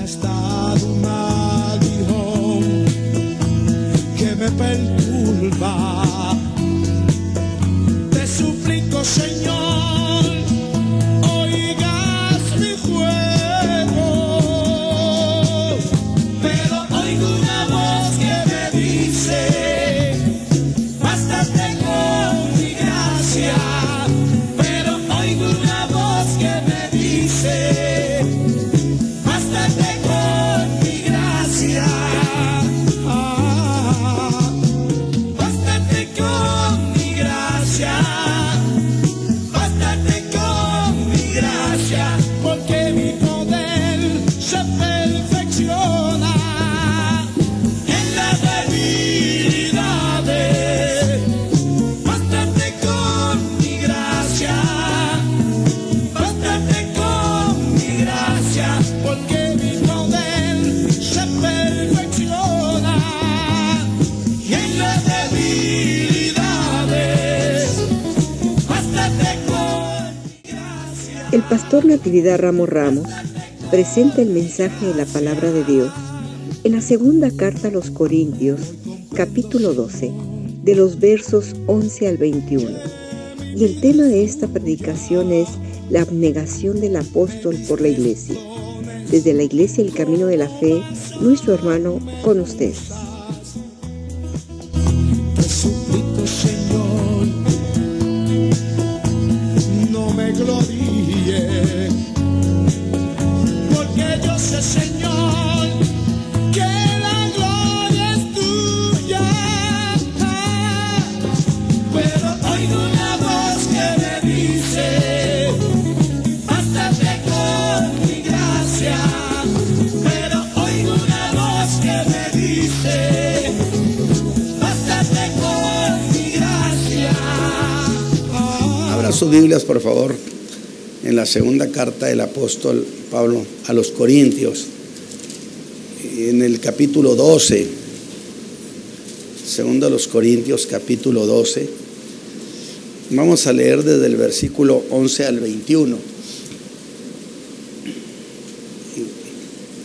estado un aguijón que me perturba. Te suplico, Señor, oigas mi juego, pero oigo una voz que me dice: bástate con mi gracia. Pero oigo una voz que me dice: bástate con mi gracia. Bástate con mi gracia. Bástate con mi gracia, porque mi poder se perfecciona en las debilidades. Bástate con mi gracia. Bástate con mi gracia, porque mi poder se perfecciona en las debilidades. Bástate con mi gracia. El pastor Natividad Ramos presenta el mensaje de la palabra de Dios en la segunda carta a los Corintios, capítulo 12, de los versos 11 al 21. Y el tema de esta predicación es la abnegación del apóstol por la iglesia. Desde la iglesia El Camino de la Fe, nuestro hermano con ustedes. Te suplico, Señor, no me gloríe, porque yo sé, Señor, que la gloria es tuya. Pero oigo una voz que me dice: bástate con mi gracia. Pero oigo una voz que me dice: bástate con mi gracia. Abra sus Biblias, por favor, en la segunda carta del apóstol Pablo a los Corintios, en el capítulo 12. Segundo a los Corintios, capítulo 12. Vamos a leer desde el versículo 11 al 21.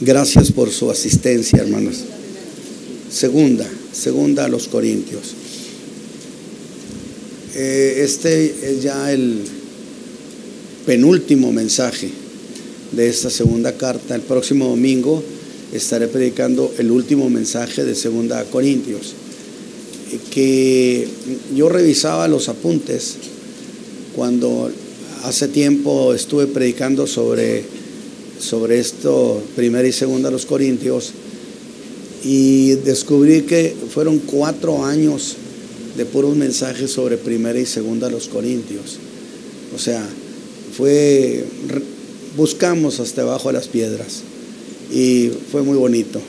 Gracias por su asistencia, hermanos. Segunda a los Corintios. Este es ya el penúltimo mensaje de esta segunda carta. El próximo domingo estaré predicando el último mensaje de segunda a Corintios, que yo revisaba los apuntes cuando hace tiempo estuve predicando sobre esto, primera y segunda a los Corintios, y descubrí que fueron 4 años de puros mensajes sobre primera y segunda a los Corintios. O sea, buscamos hasta debajo de las piedras y fue muy bonito.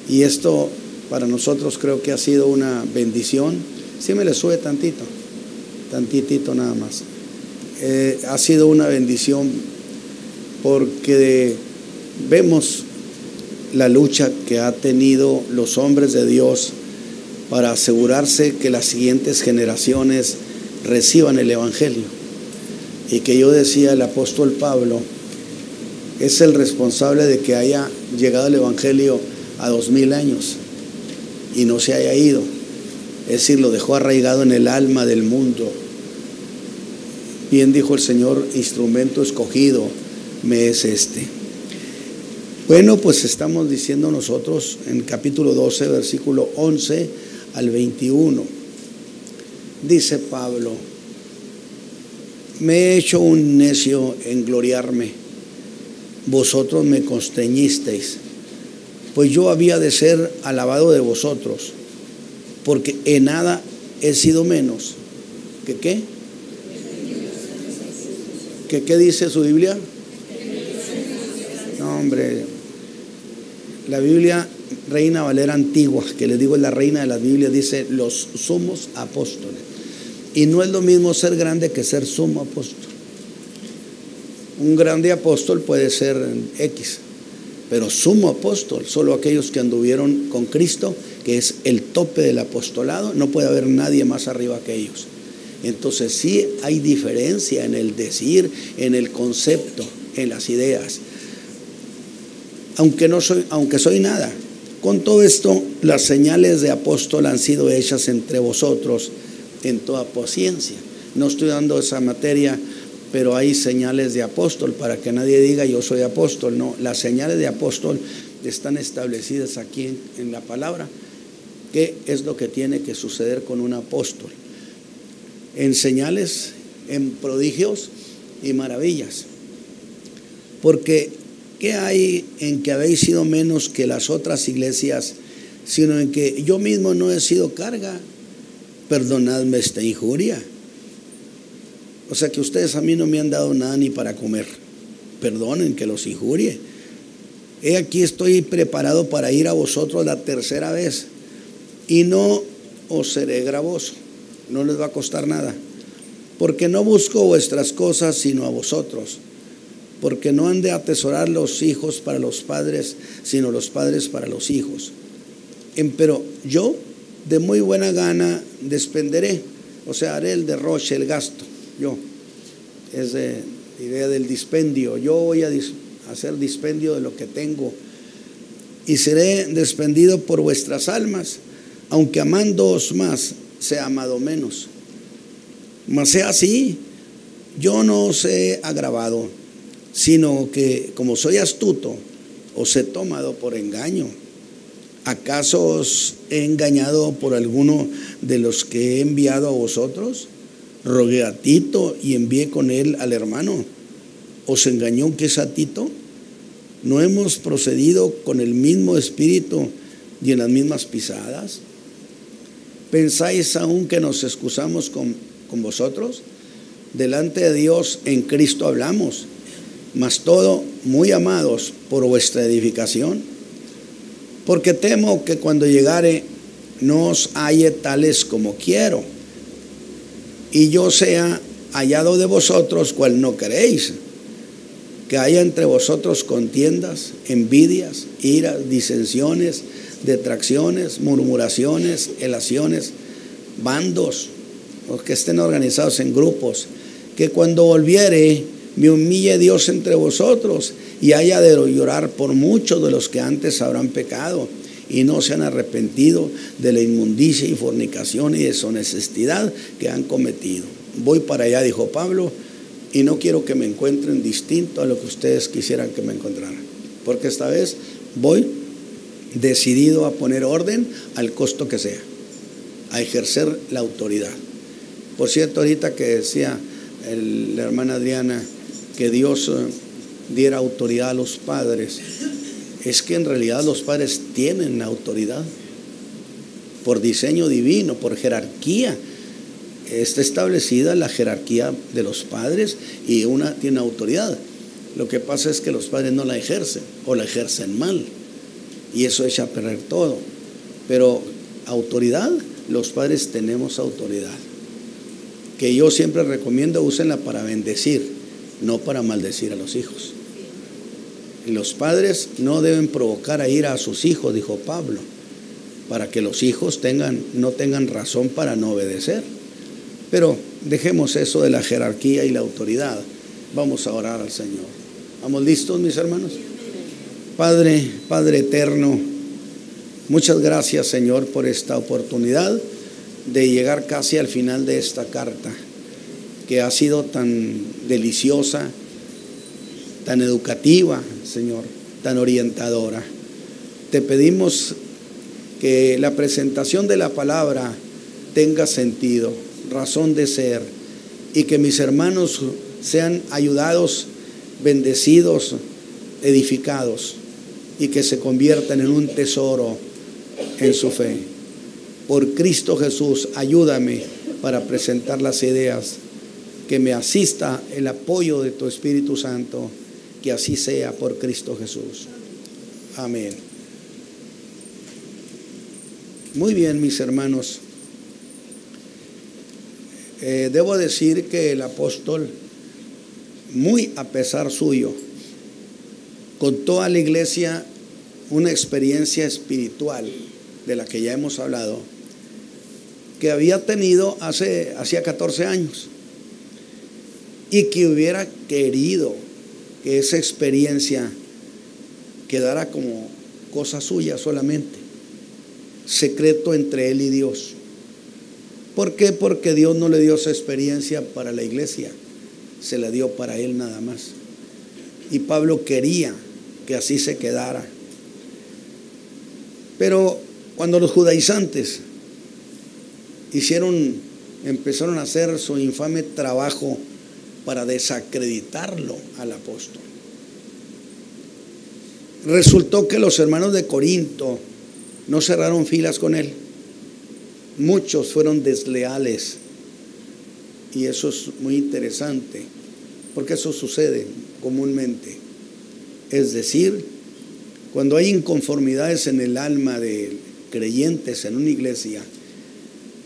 Y esto para nosotros creo que ha sido una bendición. Sí me le sube tantitito nada más. Ha sido una bendición porque vemos la lucha que ha tenido los hombres de Dios para asegurarse que las siguientes generaciones reciban el Evangelio. Y que yo decía, el apóstol Pablo es el responsable de que haya llegado el Evangelio a 2000 años y no se haya ido. Es decir, lo dejó arraigado en el alma del mundo. Bien dijo el Señor: instrumento escogido me es este. Bueno, pues estamos diciendo nosotros en capítulo 12, versículo 11 al 21. Dice Pablo: me he hecho un necio en gloriarme, vosotros me constreñisteis, pues yo había de ser alabado de vosotros, porque en nada he sido menos. ¿Que qué? ¿Qué dice su Biblia? No, hombre, la Biblia Reina Valera Antigua, que les digo es la reina de las Biblias, dice los sumos apóstoles. Y no es lo mismo ser grande que ser sumo apóstol. Un grande apóstol puede ser X, pero sumo apóstol, solo aquellos que anduvieron con Cristo, que es el tope del apostolado. No puede haber nadie más arriba que ellos. Entonces sí hay diferencia en el decir, en el concepto, en las ideas. aunque soy nada. Con todo esto, las señales de apóstol han sido hechas entre vosotros en toda paciencia. No estoy dando esa materia, pero hay señales de apóstol para que nadie diga yo soy apóstol. No, las señales de apóstol están establecidas aquí en la palabra. ¿Qué es lo que tiene que suceder con un apóstol? En señales, en prodigios y maravillas. Porque ¿qué hay en que habéis sido menos que las otras iglesias, sino en que yo mismo no he sido carga? Perdonadme esta injuria. O sea que ustedes a mí no me han dado nada ni para comer. Perdonen que los injurie. He aquí estoy preparado para ir a vosotros la tercera vez, y no os seré gravoso. No les va a costar nada. Porque no busco vuestras cosas, sino a vosotros. Porque no han de atesorar los hijos para los padres, sino los padres para los hijos. Pero yo de muy buena gana despenderé, o sea, haré el derroche, el gasto. Yo, es de idea del dispendio. Yo voy a hacer dispendio de lo que tengo, y seré despendido por vuestras almas, aunque amándoos más, sea amado menos. Mas sea así, yo no os he agravado, sino que como soy astuto, os he tomado por engaño. ¿Acaso os he engañado por alguno de los que he enviado a vosotros? Rogué a Tito y envié con él al hermano. ¿Os engañó que es a Tito? ¿No hemos procedido con el mismo espíritu y en las mismas pisadas? ¿Pensáis aún que nos excusamos con vosotros? Delante de Dios en Cristo hablamos, mas todo muy amados por vuestra edificación. Porque temo que cuando llegare no os halle tales como quiero, y yo sea hallado de vosotros cual no queréis, que haya entre vosotros contiendas, envidias, iras, disensiones, detracciones, murmuraciones, elaciones, bandos, o que estén organizados en grupos, que cuando volviere me humille Dios entre vosotros, y haya de llorar por muchos de los que antes habrán pecado y no se han arrepentido de la inmundicia y fornicación y deshonestidad que han cometido. Voy para allá, dijo Pablo, y no quiero que me encuentren distinto a lo que ustedes quisieran que me encontraran, porque esta vez voy decidido a poner orden al costo que sea, a ejercer la autoridad. Por cierto, ahorita que decía la hermana Adriana que Dios diera autoridad a los padres, es que en realidad los padres tienen autoridad por diseño divino, por jerarquía. Está establecida la jerarquía de los padres y una tiene autoridad. Lo que pasa es que los padres no la ejercen o la ejercen mal, y eso echa a perder todo. Pero autoridad, los padres tenemos autoridad, que yo siempre recomiendo úsenla para bendecir, no para maldecir a los hijos. Y los padres no deben provocar a ira a sus hijos, dijo Pablo, para que los hijos no tengan razón para no obedecer. Pero dejemos eso de la jerarquía y la autoridad. Vamos a orar al Señor. ¿Vamos listos, mis hermanos? Padre eterno, muchas gracias, Señor, por esta oportunidad de llegar casi al final de esta carta, que ha sido tan deliciosa, tan educativa, Señor, tan orientadora. Te pedimos que la presentación de la palabra tenga sentido, razón de ser, y que mis hermanos sean ayudados, bendecidos, edificados, y que se conviertan en un tesoro en su fe. Por Cristo Jesús, ayúdame para presentar las ideas, que me asista el apoyo de tu Espíritu Santo, que así sea por Cristo Jesús. Amén. Muy bien, mis hermanos. Debo decir que el apóstol, muy a pesar suyo, contó a la iglesia una experiencia espiritual de la que ya hemos hablado, que había tenido hacía 14 años, y que hubiera querido que esa experiencia quedara como cosa suya solamente, secreto entre él y Dios. ¿Por qué? Porque Dios no le dio esa experiencia para la iglesia, se la dio para él nada más. Y Pablo quería que así se quedara. Pero cuando los judaizantes empezaron a hacer su infame trabajo para desacreditarlo al apóstol, resultó que los hermanos de Corinto no cerraron filas con él. Muchos fueron desleales, y eso es muy interesante, porque eso sucede comúnmente. Es decir, cuando hay inconformidades en el alma de creyentes en una iglesia,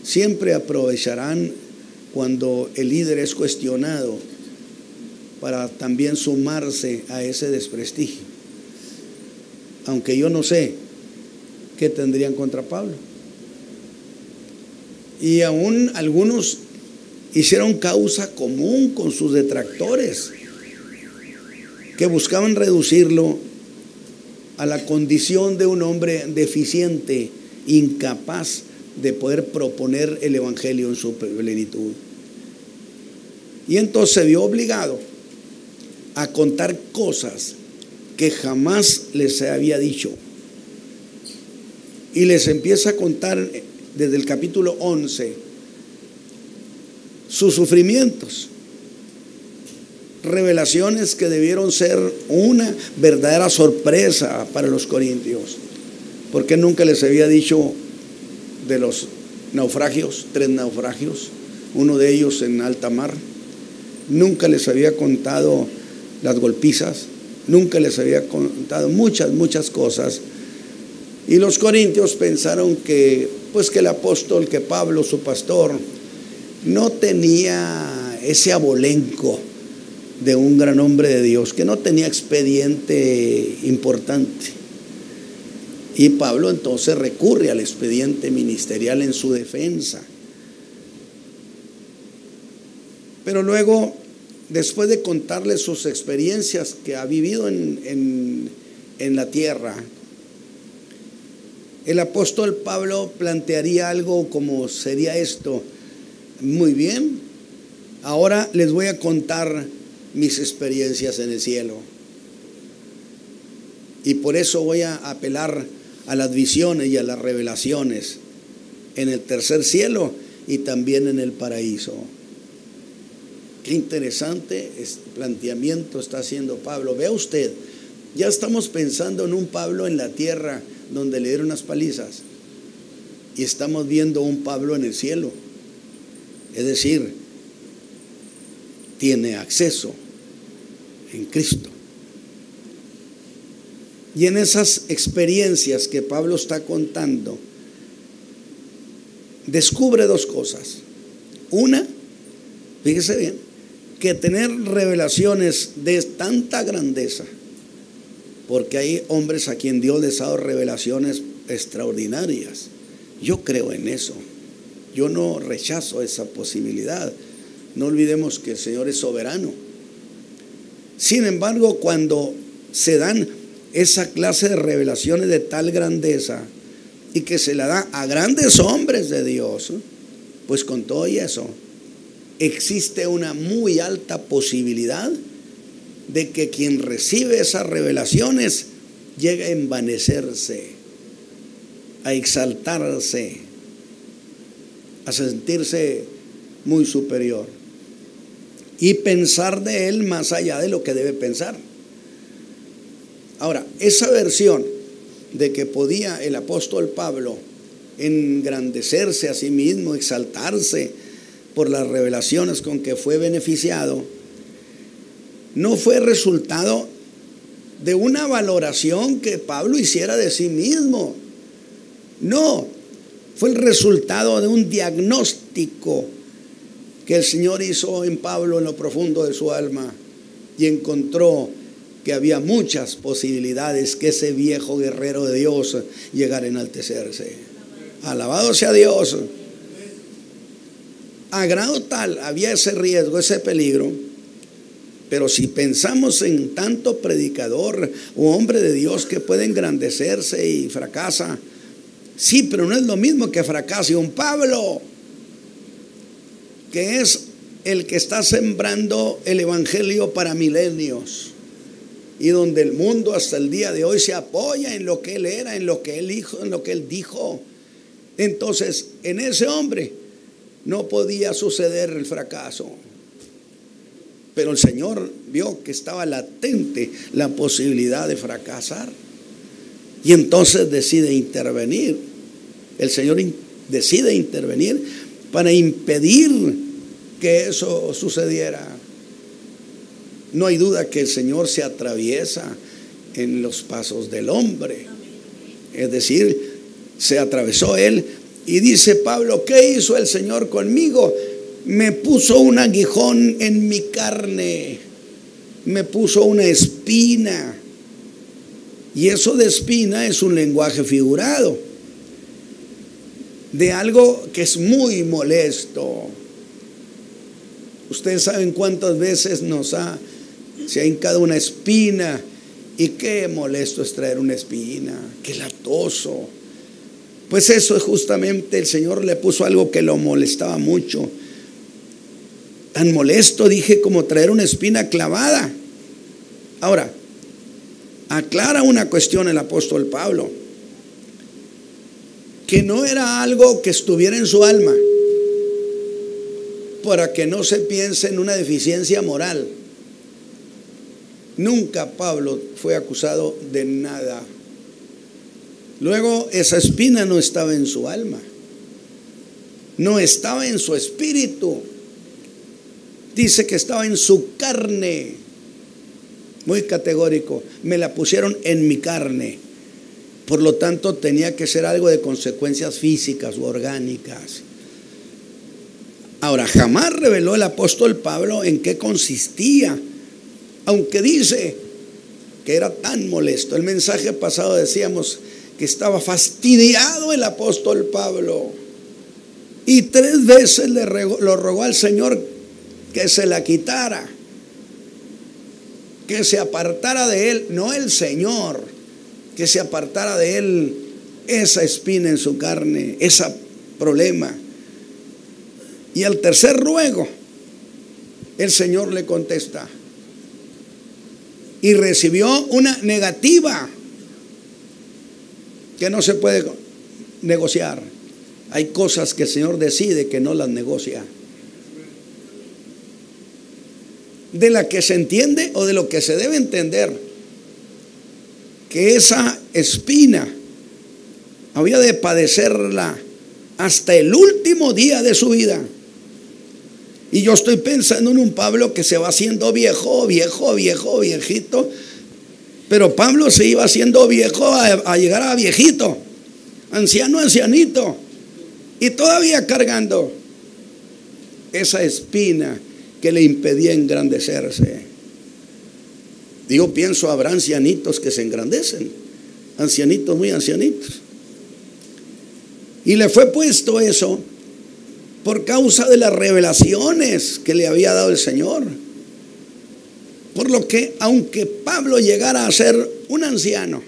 siempre aprovecharán cuando el líder es cuestionado para también sumarse a ese desprestigio. Aunque yo no sé qué tendrían contra Pablo. Y aún algunos hicieron causa común con sus detractores, que buscaban reducirlo a la condición de un hombre deficiente, incapaz de poder proponer el evangelio en su plenitud. Y entonces se vio obligado a contar cosas que jamás les había dicho. Y les empieza a contar desde el capítulo 11 sus sufrimientos, revelaciones que debieron ser una verdadera sorpresa para los corintios, porque nunca les había dicho de los naufragios, 3 naufragios, uno de ellos en alta mar. Nunca les había contado las golpizas, nunca les había contado muchas cosas. Y los corintios pensaron que el apóstol, que Pablo, su pastor, no tenía ese abolenco de un gran hombre de Dios, que no tenía expediente importante. Y Pablo entonces recurre al expediente ministerial en su defensa. Pero luego, después de contarles sus experiencias que ha vivido en la tierra, el apóstol Pablo plantearía algo como sería esto: muy bien, ahora les voy a contar mis experiencias en el cielo, y por eso voy a apelar a las visiones y a las revelaciones en el tercer cielo y también en el paraíso. Qué interesante planteamiento está haciendo Pablo. Vea usted, ya estamos pensando en un Pablo en la tierra donde le dieron unas palizas, y estamos viendo un Pablo en el cielo. Es decir, tiene acceso en Cristo. Y en esas experiencias que Pablo está contando, descubre 2 cosas. Una, fíjese bien, que tener revelaciones de tanta grandeza, porque hay hombres a quien Dios les ha dado revelaciones extraordinarias. Yo creo en eso. Yo no rechazo esa posibilidad. No olvidemos que el Señor es soberano. Sin embargo, cuando se dan esa clase de revelaciones de tal grandeza y que se la da a grandes hombres de Dios, pues con todo y eso, existe una muy alta posibilidad de que quien recibe esas revelaciones llegue a envanecerse, a exaltarse, a sentirse muy superior y pensar de él más allá de lo que debe pensar. Ahora, esa versión de que podía el apóstol Pablo engrandecerse a sí mismo, exaltarse por las revelaciones con que fue beneficiado, no fue resultado de una valoración que Pablo hiciera de sí mismo. No, fue el resultado de un diagnóstico que el Señor hizo en Pablo en lo profundo de su alma, y encontró que había muchas posibilidades que ese viejo guerrero de Dios llegara a enaltecerse. Alabado sea Dios. A grado tal había ese riesgo, ese peligro, Pero si pensamos en tanto predicador o hombre de Dios que puede engrandecerse y fracasa, sí, pero no es lo mismo que fracase un Pablo, que es el que está sembrando el evangelio para milenios, y donde el mundo hasta el día de hoy se apoya en lo que él era, en lo que él dijo, en lo que él dijo. Entonces, en ese hombre no podía suceder el fracaso. Pero el Señor vio que estaba latente la posibilidad de fracasar. Y entonces decide intervenir. El Señor decide intervenir para impedir que eso sucediera. No hay duda que el Señor se atraviesa en los pasos del hombre. Es decir, se atravesó Él. Y dice Pablo, ¿qué hizo el Señor conmigo? Me puso un aguijón en mi carne, me puso una espina. Y eso de espina es un lenguaje figurado de algo que es muy molesto. Ustedes saben cuántas veces se ha hincado una espina, y qué molesto es traer una espina, qué latoso. Pues eso es justamente, el Señor le puso algo que lo molestaba mucho. Tan molesto, dije, como traer una espina clavada. Ahora, aclara una cuestión el apóstol Pablo, que no era algo que estuviera en su alma, para que no se piense en una deficiencia moral. Nunca Pablo fue acusado de nada. Luego, esa espina no estaba en su alma, no estaba en su espíritu. Dice que estaba en su carne. Muy categórico. Me la pusieron en mi carne. Por lo tanto, tenía que ser algo de consecuencias físicas u orgánicas. Ahora, jamás reveló el apóstol Pablo en qué consistía, aunque dice que era tan molesto. El mensaje pasado decíamos que estaba fastidiado el apóstol Pablo, y 3 veces lo rogó al Señor que se la quitara, que se apartara de él, no el Señor, que se apartara de él esa espina en su carne, ese problema. Y al tercer ruego, el Señor le contesta y recibió una negativa que no se puede negociar. Hay cosas que el Señor decide que no las negocia. De la que se entiende o de lo que se debe entender, que esa espina había de padecerla hasta el último día de su vida. Y yo estoy pensando en un Pablo que se va haciendo viejito. Pero Pablo se iba haciendo viejo a llegar a viejito, ancianito, y todavía cargando esa espina que le impedía engrandecerse. Digo, pienso, habrá ancianitos que se engrandecen, ancianitos, muy ancianitos. Y le fue puesto eso por causa de las revelaciones que le había dado el Señor. Por lo que, aunque Pablo llegara a ser un anciano,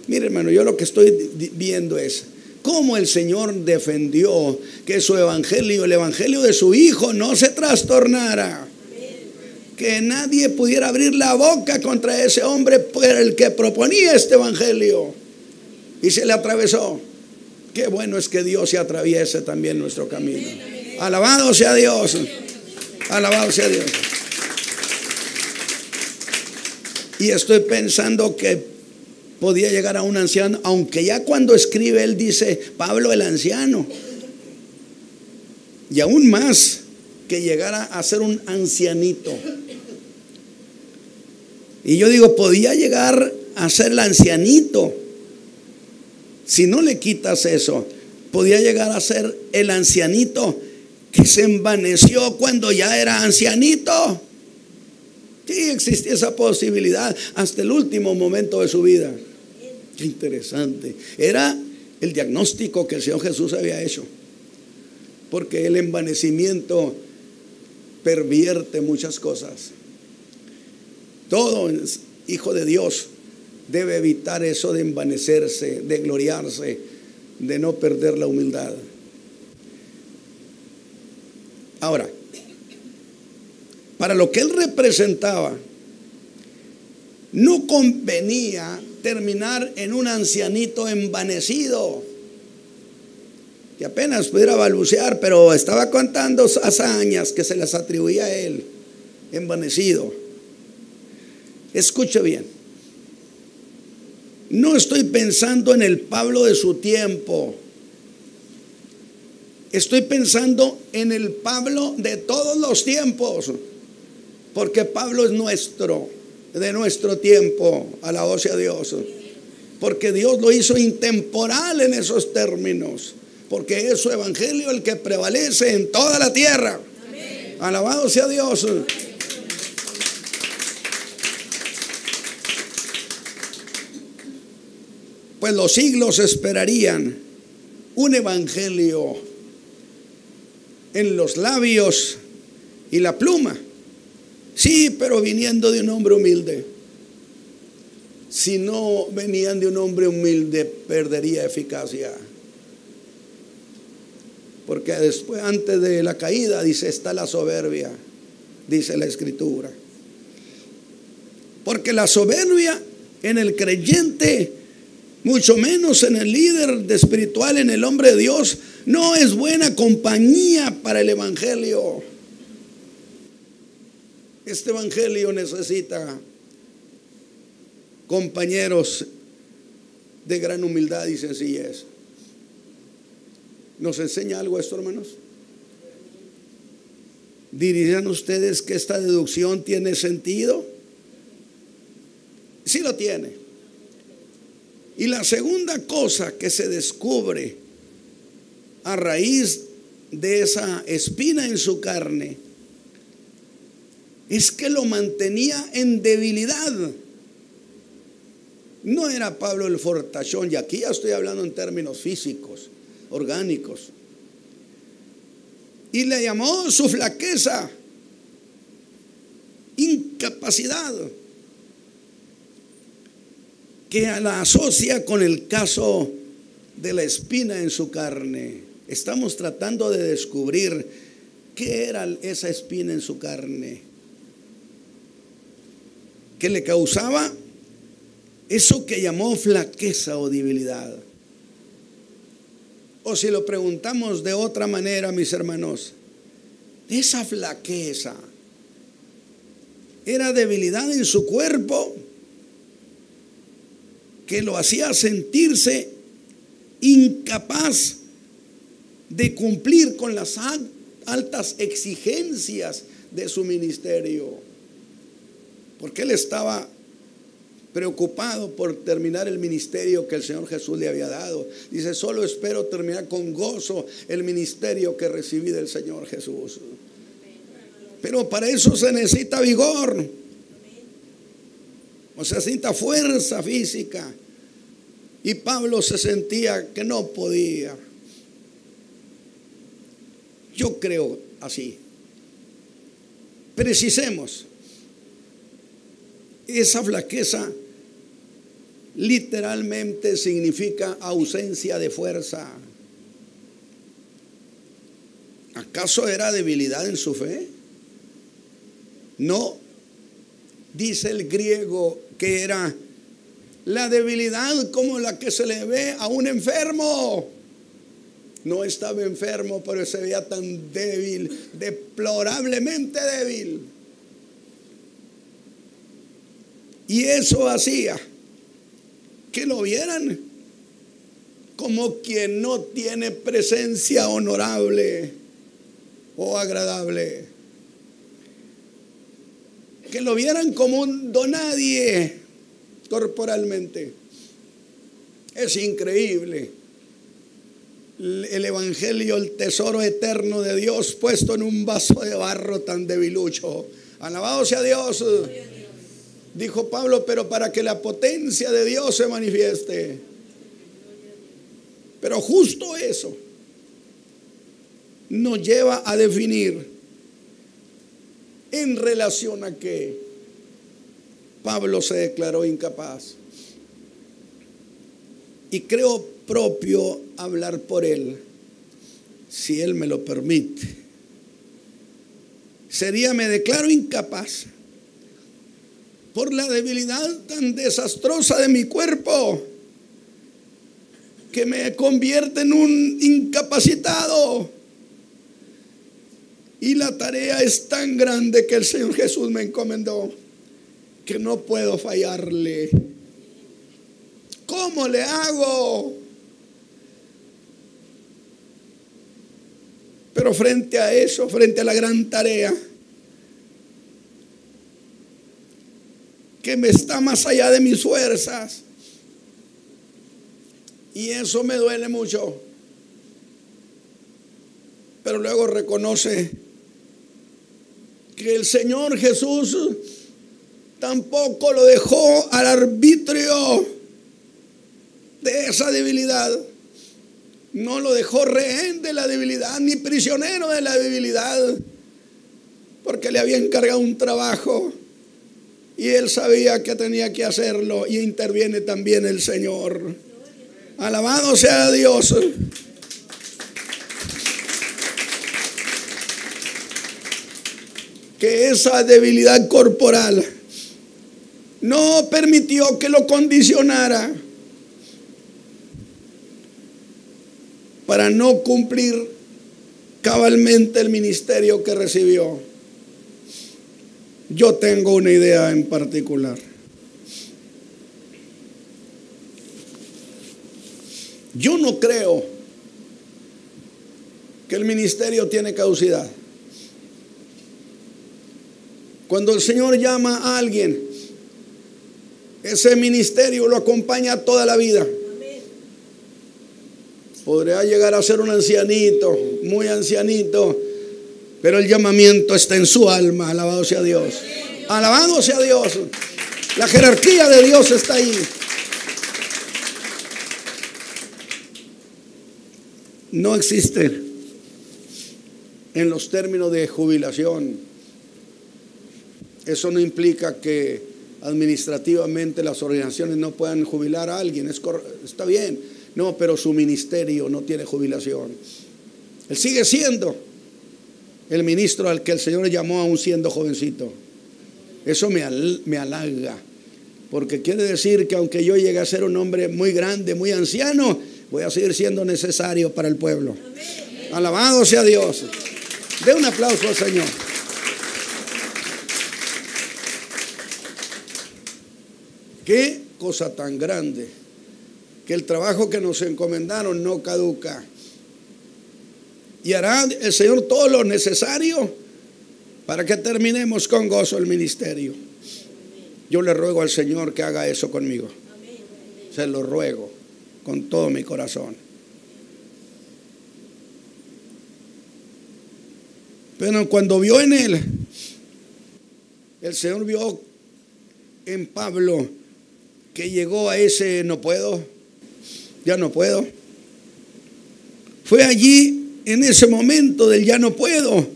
mire, hermano, yo lo que estoy viendo es cómo el Señor defendió que su evangelio, el evangelio de su Hijo, no se trastornara. Que nadie pudiera abrir la boca contra ese hombre por el que proponía este evangelio. Y se le atravesó. Qué bueno es que Dios se atraviese también nuestro camino. Alabado sea Dios. Alabado sea Dios. Y estoy pensando que podía llegar a un anciano, aunque ya cuando escribe él dice Pablo el anciano, y aún más que llegara a ser un ancianito. Y yo digo, podía llegar a ser el ancianito. Si no le quitas eso, podía llegar a ser el ancianito que se envaneció cuando ya era ancianito. Sí, existía esa posibilidad hasta el último momento de su vida. Qué interesante. Era el diagnóstico que el Señor Jesús había hecho, porque el envanecimiento pervierte muchas cosas. Todo hijo de Dios debe evitar eso de envanecerse, de gloriarse, de no perder la humildad. Ahora, para lo que él representaba, no convenía terminar en un ancianito envanecido, que apenas pudiera balbucear, pero estaba contando hazañas que se las atribuía a él, envanecido. Escuche bien, no estoy pensando en el Pablo de su tiempo, estoy pensando en el Pablo de todos los tiempos, porque Pablo es de nuestro tiempo, alabado sea Dios, porque Dios lo hizo intemporal en esos términos, porque es su evangelio el que prevalece en toda la tierra. Amén. Alabado sea Dios. Amén. Pues los siglos esperarían un evangelio en los labios y la pluma. Sí, pero viniendo de un hombre humilde. Si no venían de un hombre humilde, perdería eficacia. Porque después, antes de la caída, dice, está la soberbia, dice la Escritura. Porque la soberbia en el creyente, mucho menos en el líder espiritual, en el hombre de Dios, no es buena compañía para el evangelio. Este evangelio necesita compañeros de gran humildad y sencillez. ¿Nos enseña algo esto, hermanos? ¿Dirían ustedes que esta deducción tiene sentido? Sí lo tiene. Y la segunda cosa que se descubre a raíz de esa espina en su carne es que lo mantenía en debilidad. No era Pablo el fortachón, y aquí ya estoy hablando en términos físicos, orgánicos. Y le llamó su flaqueza, incapacidad, que la asocia con el caso de la espina en su carne. Estamos tratando de descubrir qué era esa espina en su carne, que le causaba eso que llamó flaqueza o debilidad. O si lo preguntamos de otra manera, mis hermanos, esa flaqueza era debilidad en su cuerpo que lo hacía sentirse incapaz de cumplir con las altas exigencias de su ministerio, porque él estaba preocupado por terminar el ministerio que el Señor Jesús le había dado. Dice, solo espero terminar con gozo el ministerio que recibí del Señor Jesús. Pero para eso se necesita vigor, o se necesita fuerza física. Y Pablo se sentía que no podía. Yo creo así. Precisemos. Esa flaqueza literalmente significa ausencia de fuerza. ¿Acaso era debilidad en su fe? No. Dice el griego que era la debilidad como la que se le ve a un enfermo. No estaba enfermo, pero se veía tan débil, deplorablemente débil. Y eso hacía que lo vieran como quien no tiene presencia honorable o agradable. Que lo vieran como un donadie corporalmente. Es increíble. El evangelio, el tesoro eterno de Dios puesto en un vaso de barro tan debilucho. Alabado sea Dios. Dijo Pablo, pero para que la potencia de Dios se manifieste. Pero justo eso nos lleva a definir en relación a qué. Pablo se declaró incapaz. Y creo propio hablar por él, si él me lo permite. Me declaro incapaz por la debilidad tan desastrosa de mi cuerpo, que me convierte en un incapacitado. Y la tarea es tan grande que el Señor Jesús me encomendó, que no puedo fallarle. ¿Cómo le hago? Pero frente a eso, frente a la gran tarea que me está más allá de mis fuerzas, y eso me duele mucho, pero luego reconoce que el Señor Jesús tampoco lo dejó al arbitrio de esa debilidad. No lo dejó rehén de la debilidad, ni prisionero de la debilidad, porque le había encargado un trabajo y él sabía que tenía que hacerlo, y interviene también el Señor. Alabado sea Dios. Que esa debilidad corporal no permitió que lo condicionara para no cumplir cabalmente el ministerio que recibió. Yo tengo una idea en particular. Yo no creo que el ministerio tiene caducidad. Cuando el Señor llama a alguien, ese ministerio lo acompaña toda la vida. Podría llegar a ser un ancianito, muy ancianito, pero el llamamiento está en su alma. Alabado sea Dios. Alabado sea Dios. La jerarquía de Dios está ahí. No existe en los términos de jubilación. Eso no implica que administrativamente las organizaciones no puedan jubilar a alguien. Está bien. No, pero su ministerio no tiene jubilación. Él sigue siendo el ministro al que el Señor llamó aún siendo jovencito. Eso me halaga, porque quiere decir que aunque yo llegue a ser un hombre muy grande, muy anciano, voy a seguir siendo necesario para el pueblo. Amén. Alabado sea Dios. Dé un aplauso al Señor. Qué cosa tan grande, que el trabajo que nos encomendaron no caduca, y hará el Señor todo lo necesario para que terminemos con gozo el ministerio. Yo le ruego al Señor que haga eso conmigo. Se lo ruego con todo mi corazón. Pero cuando vio en él, el Señor vio en Pablo que llegó a ese no puedo, ya no puedo. Fue allí, en ese momento del ya no puedo,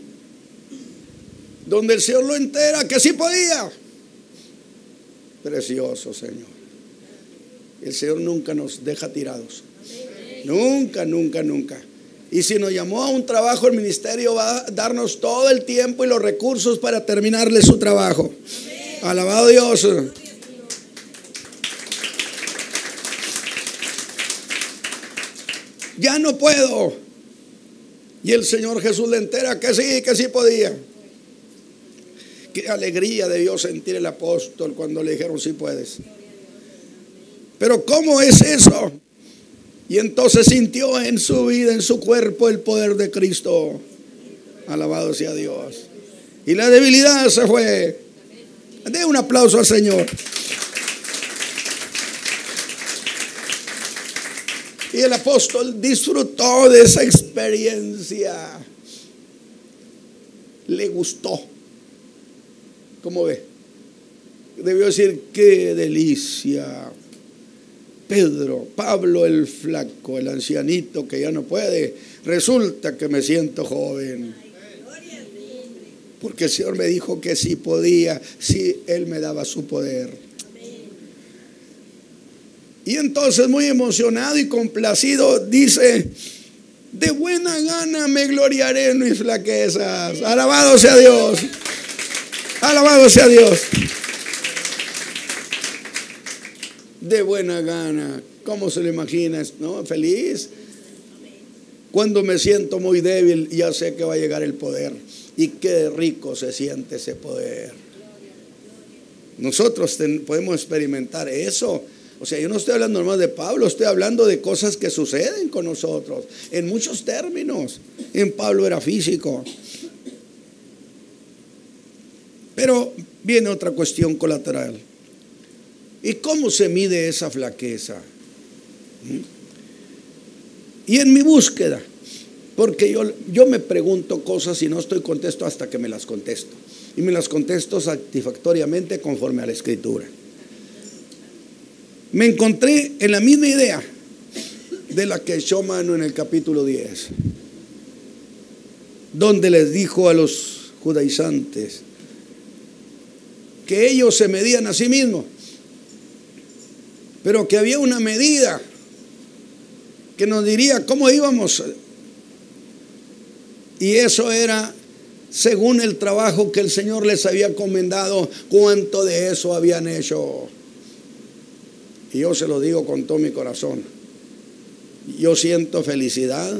donde el Señor lo entera que sí podía. Precioso Señor. El Señor nunca nos deja tirados. Nunca, nunca, nunca. Y si nos llamó a un trabajo, el ministerio va a darnos todo el tiempo y los recursos para terminarle su trabajo. Alabado Dios. Ya no puedo. Y el Señor Jesús le entera que sí podía. Qué alegría debió sentir el apóstol cuando le dijeron sí puedes. Pero ¿cómo es eso? Y entonces sintió en su vida, en su cuerpo, el poder de Cristo. Alabado sea Dios. Y la debilidad se fue. Dé un aplauso al Señor. Y el apóstol disfrutó de esa experiencia. Le gustó. ¿Cómo ve? Debió decir, qué delicia. Pablo el flaco, el ancianito que ya no puede, resulta que me siento joven. porque el Señor me dijo que sí podía, si Él me daba su poder. Y entonces, muy emocionado y complacido, dice: de buena gana me gloriaré en mis flaquezas. Alabado sea Dios. Alabado sea Dios. De buena gana. ¿Cómo se lo imaginas? ¿No? Feliz. Cuando me siento muy débil, ya sé que va a llegar el poder. Y qué rico se siente ese poder. Nosotros podemos experimentar eso. O sea, yo no estoy hablando nomás de Pablo, estoy hablando de cosas que suceden con nosotros, en muchos términos. En Pablo era físico. Pero viene otra cuestión colateral. ¿Y cómo se mide esa flaqueza? Y en mi búsqueda, porque yo me pregunto cosas y no estoy contesto hasta que me las contesto. Y me las contesto satisfactoriamente conforme a la Escritura. Me encontré en la misma idea de la que echó mano en el capítulo 10, donde les dijo a los judaizantes que ellos se medían a sí mismos, pero que había una medida que nos diría cómo íbamos, y eso era según el trabajo que el Señor les había encomendado, cuánto de eso habían hecho. Y yo se lo digo con todo mi corazón. Yo siento felicidad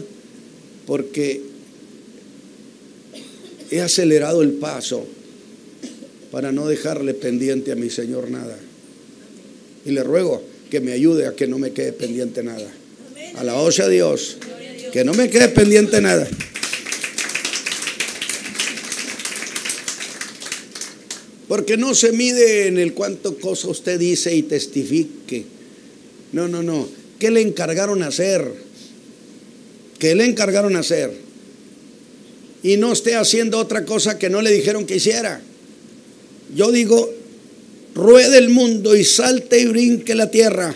porque he acelerado el paso para no dejarle pendiente a mi Señor nada. Y le ruego que me ayude a que no me quede pendiente nada. Alabado sea Dios. Que no me quede pendiente nada. Porque no se mide en el cuánto cosa usted dice y testifique. No. ¿Qué le encargaron hacer? ¿Qué le encargaron hacer? Y no esté haciendo otra cosa que no le dijeron que hiciera. Yo digo, ruede el mundo y salte y brinque la tierra.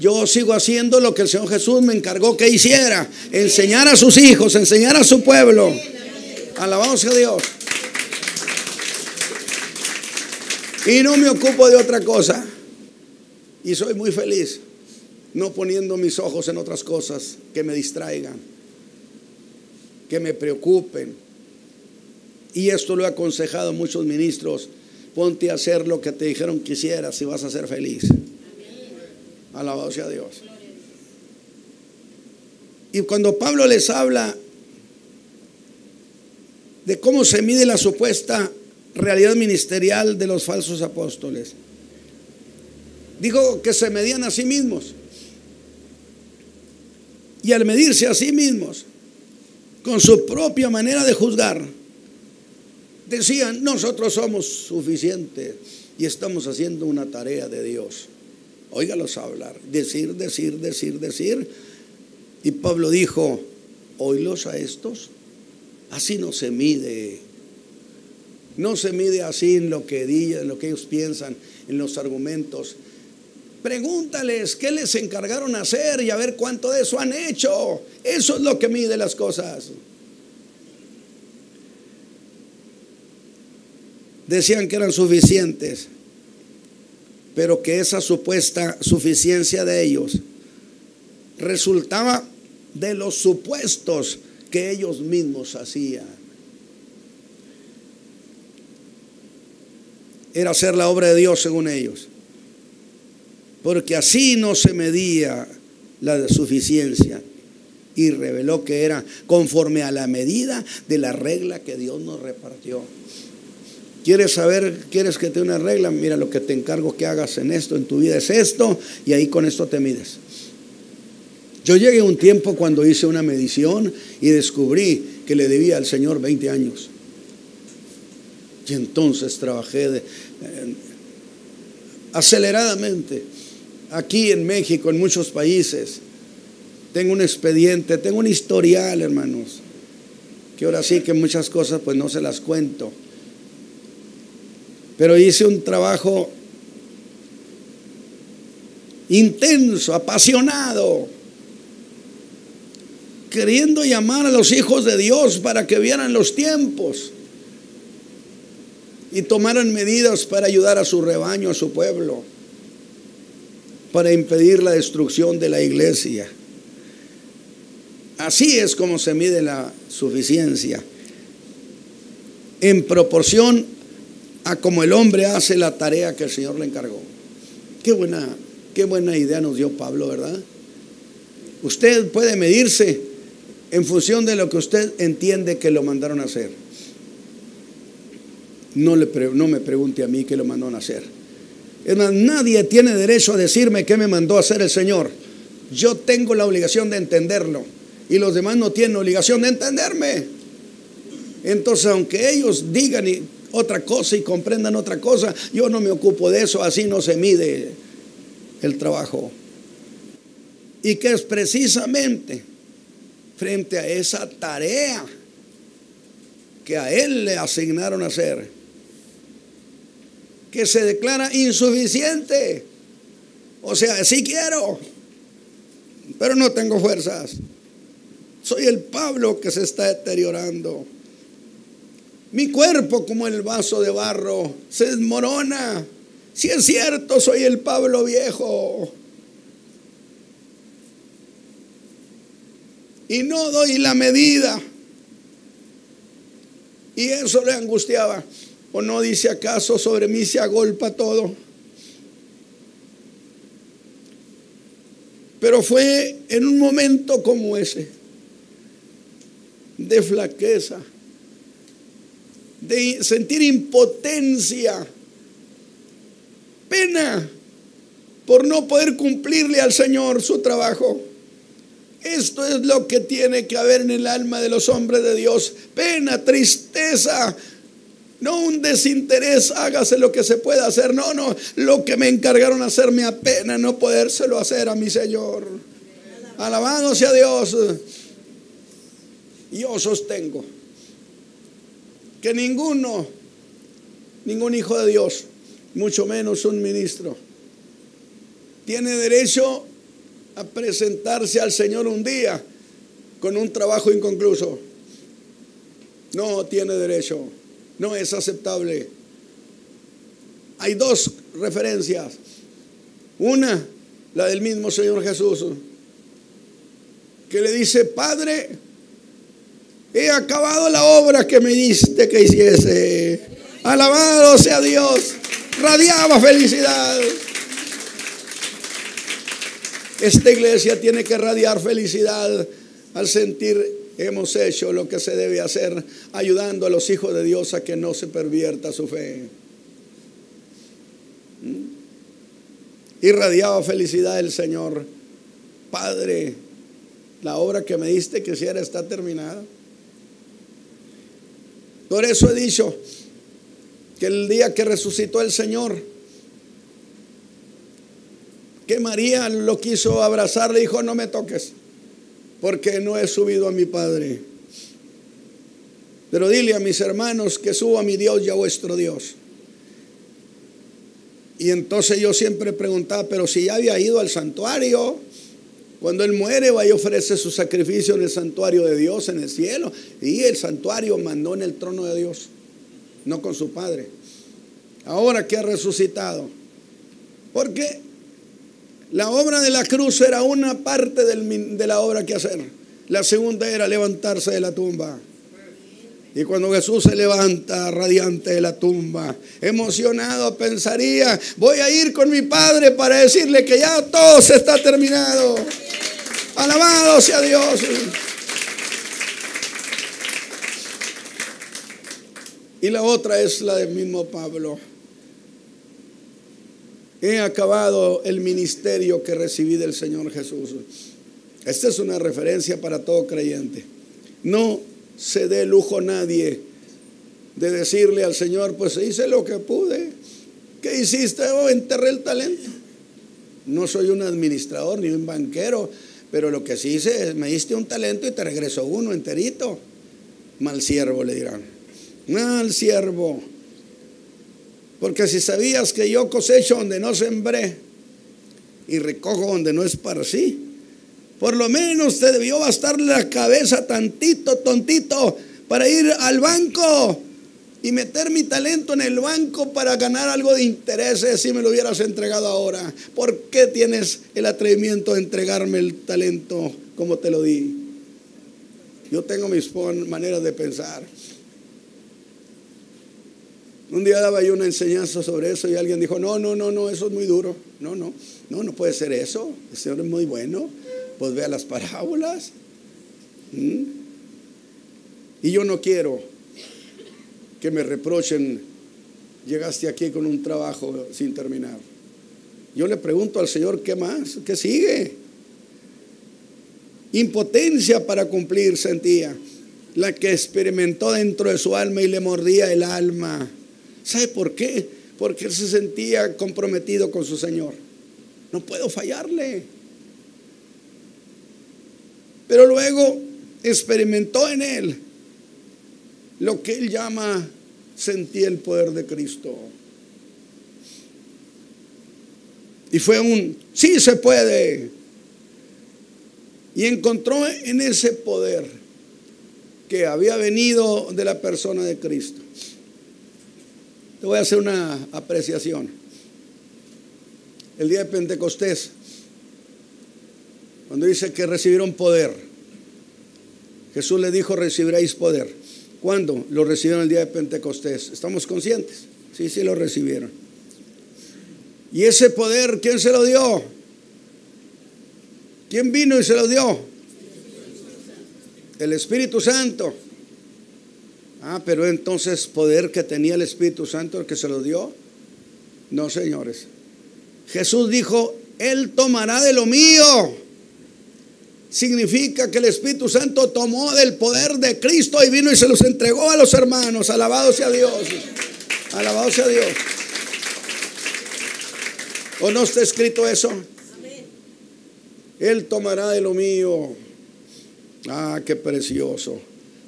Yo sigo haciendo lo que el Señor Jesús me encargó que hiciera. Enseñar a sus hijos, enseñar a su pueblo. Alabado sea Dios. Y no me ocupo de otra cosa. Y soy muy feliz, no poniendo mis ojos en otras cosas que me distraigan, que me preocupen. Y esto lo he aconsejado a muchos ministros: ponte a hacer lo que te dijeron que hicieras y vas a ser feliz. Alabado sea Dios. Y cuando Pablo les habla de cómo se mide la supuesta realidad ministerial de los falsos apóstoles, dijo que se medían a sí mismos. Y al medirse a sí mismos, con su propia manera de juzgar, decían: nosotros somos suficientes y estamos haciendo una tarea de Dios. Óigalos hablar, decir. Y Pablo dijo: oílos a estos. Así no se mide. No se mide así en lo que digan, en lo que ellos piensan, en los argumentos. Pregúntales qué les encargaron hacer y a ver cuánto de eso han hecho. Eso es lo que mide las cosas. Decían que eran suficientes, pero que esa supuesta suficiencia de ellos resultaba de los supuestos que ellos mismos hacían. Era hacer la obra de Dios según ellos, porque así no se medía la suficiencia, y reveló que era conforme a la medida de la regla que Dios nos repartió. ¿Quieres que te dé una regla? Mira, lo que te encargo que hagas en esto, en tu vida, es esto, y ahí con esto te mides. Yo llegué a un tiempo cuando hice una medición y descubrí que le debía al Señor 20 años. Y entonces trabajé aceleradamente aquí en México, en muchos países. Tengo un expediente, tengo un historial, hermanos, que ahora sí que muchas cosas pues no se las cuento. Pero hice un trabajo intenso, apasionado, queriendo llamar a los hijos de Dios para que vieran los tiempos. y tomaran medidas para ayudar a su rebaño, a su pueblo, para impedir la destrucción de la iglesia. Así es como se mide la suficiencia, en proporción a como el hombre hace la tarea que el Señor le encargó. Qué buena idea nos dio Pablo, ¿verdad? Usted puede medirse en función de lo que usted entiende que lo mandaron a hacer. No me pregunte a mí qué lo mandaron a hacer. Es más, nadie tiene derecho a decirme qué me mandó a hacer el Señor. Yo tengo la obligación de entenderlo y los demás no tienen obligación de entenderme. Entonces, aunque ellos digan otra cosa y comprendan otra cosa, yo no me ocupo de eso. Así no se mide el trabajo. Y que es precisamente frente a esa tarea que a él le asignaron a hacer, que se declara insuficiente. O sea, sí quiero, pero no tengo fuerzas. Soy el Pablo que se está deteriorando. Mi cuerpo, como el vaso de barro, se desmorona. Si es cierto, soy el Pablo viejo. Y no doy la medida. Y eso le angustiaba. ¿O no dice acaso sobre mí se agolpa todo? Pero fue en un momento como ese, de flaqueza, de sentir impotencia, pena por no poder cumplirle al Señor su trabajo. Esto es lo que tiene que haber en el alma de los hombres de Dios: pena, tristeza, no un desinterés, hágase lo que se pueda hacer. No, lo que me encargaron hacer me apena no podérselo hacer a mi Señor. Alabado sea Dios. Yo sostengo que ningún hijo de Dios, mucho menos un ministro, tiene derecho a presentarse al Señor un día con un trabajo inconcluso. No tiene derecho, no es aceptable. Hay dos referencias. Una, la del mismo Señor Jesús, que le dice: Padre, he acabado la obra que me diste que hiciese. Alabado sea Dios. Radiaba felicidad. Esta iglesia tiene que radiar felicidad al sentir: hemos hecho lo que se debe hacer, ayudando a los hijos de Dios a que no se pervierta su fe. Y radiaba felicidad el Señor: Padre, la obra que me diste que hiciera está terminada. Por eso he dicho que el día que resucitó el Señor, que María lo quiso abrazar, le dijo: no me toques, porque no he subido a mi Padre. Pero dile a mis hermanos que subo a mi Dios y a vuestro Dios. Y entonces yo siempre preguntaba: pero si ya había ido al santuario, cuando Él muere va y ofrece su sacrificio en el santuario de Dios en el cielo. Y el santuario mandó en el trono de Dios, no con su Padre. Ahora que ha resucitado, porque la obra de la cruz era una parte de la obra que hacer. La segunda era levantarse de la tumba. Y cuando Jesús se levanta radiante de la tumba, emocionado, pensaría: voy a ir con mi Padre para decirle que ya todo se está terminado. Alabado sea Dios. Y la otra es la del mismo Pablo: he acabado el ministerio que recibí del Señor Jesús. Esta es una referencia para todo creyente. No se dé lujo nadie de decirle al Señor: pues hice lo que pude. ¿Qué hiciste? Oh, enterré el talento. No soy un administrador ni un banquero, pero lo que sí hice es: me diste un talento y te regresó uno enterito. Mal siervo, le dirán. Mal siervo. Porque si sabías que yo cosecho donde no sembré y recojo donde no esparcí, por lo menos te debió bastar la cabeza tantito, tontito, para ir al banco y meter mi talento en el banco para ganar algo de intereses si me lo hubieras entregado ahora. ¿Por qué tienes el atrevimiento de entregarme el talento como te lo di? Yo tengo mis maneras de pensar. Un día daba yo una enseñanza sobre eso y alguien dijo, no, eso es muy duro. No puede ser eso. El Señor es muy bueno. Pues vea las parábolas. Y yo no quiero que me reprochen, llegaste aquí con un trabajo sin terminar. Yo le pregunto al Señor, ¿qué más? ¿Qué sigue? Impotencia para cumplir sentía, la que experimentó dentro de su alma y le mordía el alma. ¿Sabe por qué? Porque él se sentía comprometido con su Señor. No puedo fallarle. Pero luego experimentó en él lo que él llama, sentí el poder de Cristo. Y fue un, sí se puede. Y encontró en ese poder que había venido de la persona de Cristo. Te voy a hacer una apreciación. El día de Pentecostés, cuando dice que recibieron poder, Jesús le dijo, recibiréis poder. ¿Cuándo? Lo recibieron el día de Pentecostés. ¿Estamos conscientes? Sí, lo recibieron. ¿Y ese poder quién se lo dio? ¿Quién vino y se lo dio? El Espíritu Santo. Pero entonces, ¿poder que tenía el Espíritu Santo el que se lo dio? No, señores. Jesús dijo, Él tomará de lo mío. Significa que el Espíritu Santo tomó del poder de Cristo y vino y se los entregó a los hermanos. Alabado sea Dios. Alabado sea Dios. ¿O no está escrito eso? Él tomará de lo mío. Qué precioso.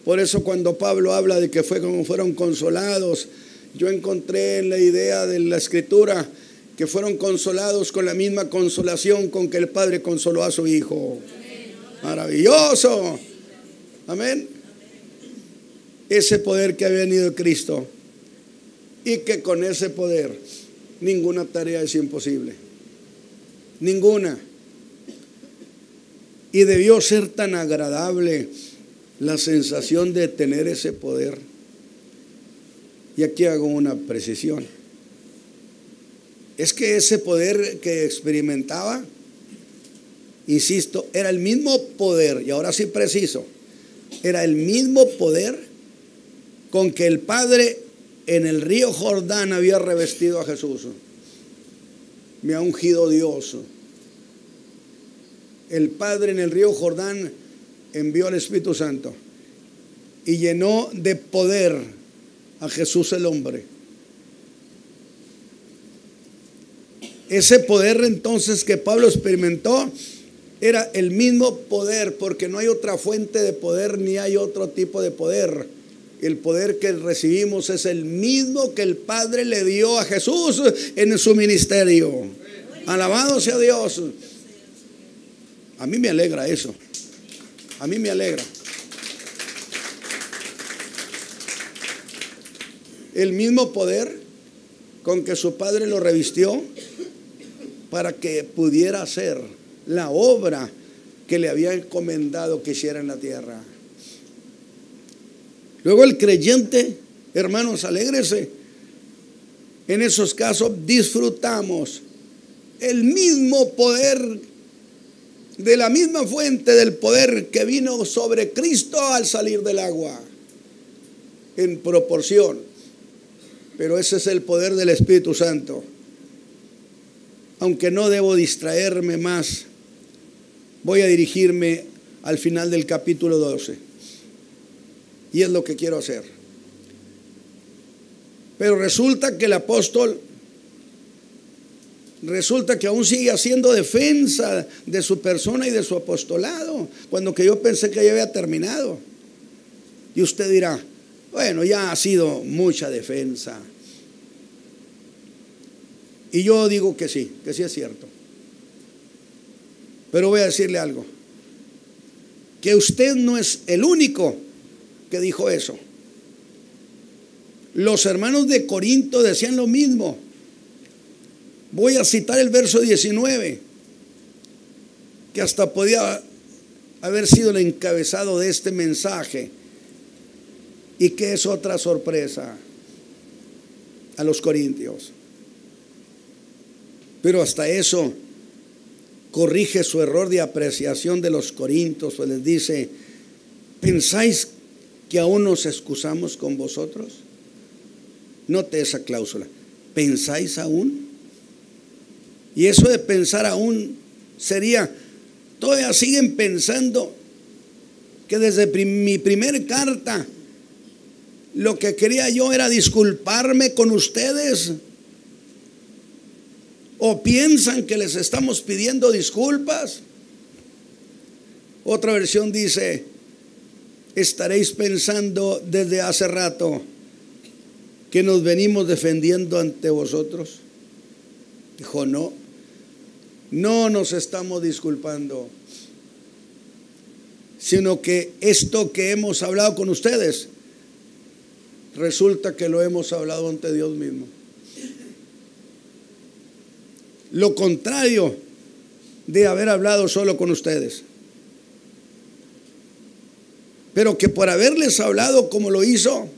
Por eso cuando Pablo habla de que fueron consolados, yo encontré en la idea de la Escritura que fueron consolados con la misma consolación con que el Padre consoló a su Hijo. Maravilloso. Amén. Ese poder que había venido de Cristo y que con ese poder ninguna tarea es imposible. Ninguna. Y debió ser tan agradable la sensación de tener ese poder. Y aquí hago una precisión. Es que ese poder que experimentaba, insisto, era el mismo poder, y ahora sí preciso, era el mismo poder con que el Padre en el río Jordán había revestido a Jesús. Me ha ungido Dios. El Padre en el río Jordán envió al Espíritu Santo y llenó de poder a Jesús el hombre. Ese poder entonces que Pablo experimentó era el mismo poder, porque no hay otra fuente de poder ni hay otro tipo de poder. El poder que recibimos es el mismo que el Padre le dio a Jesús en su ministerio. Alabado sea Dios. A mí me alegra eso. A mí me alegra. El mismo poder con que su Padre lo revistió para que pudiera hacer la obra que le había encomendado que hiciera en la tierra. Luego el creyente, hermanos, alégrese. En esos casos disfrutamos el mismo poder, de la misma fuente del poder que vino sobre Cristo al salir del agua, en proporción. Pero ese es el poder del Espíritu Santo. Aunque no debo distraerme más, voy a dirigirme al final del capítulo 12. Y es lo que quiero hacer. Pero resulta que el apóstol, resulta que aún sigue haciendo defensa de su persona y de su apostolado, cuando que yo pensé que ya había terminado. Y usted dirá, bueno, ya ha sido mucha defensa. Y yo digo que sí es cierto. Pero voy a decirle algo, que usted no es el único que dijo eso. Los hermanos de Corinto decían lo mismo. Voy a citar el verso 19, que hasta podía haber sido el encabezado de este mensaje, y que es otra sorpresa a los corintios. Pero hasta eso corrige su error de apreciación de los corintios, pues les dice: ¿pensáis que aún nos excusamos con vosotros? Note esa cláusula: ¿pensáis aún? Y eso de pensar aún sería, todavía siguen pensando que desde mi primer carta lo que quería yo era disculparme con ustedes. ¿O piensan que les estamos pidiendo disculpas? Otra versión dice: estaréis pensando desde hace rato que nos venimos defendiendo ante vosotros. Dijo: no nos estamos disculpando, sino que esto que hemos hablado con ustedes, resulta que lo hemos hablado ante Dios mismo. Lo contrario de haber hablado solo con ustedes. Pero que por haberles hablado como lo hizo,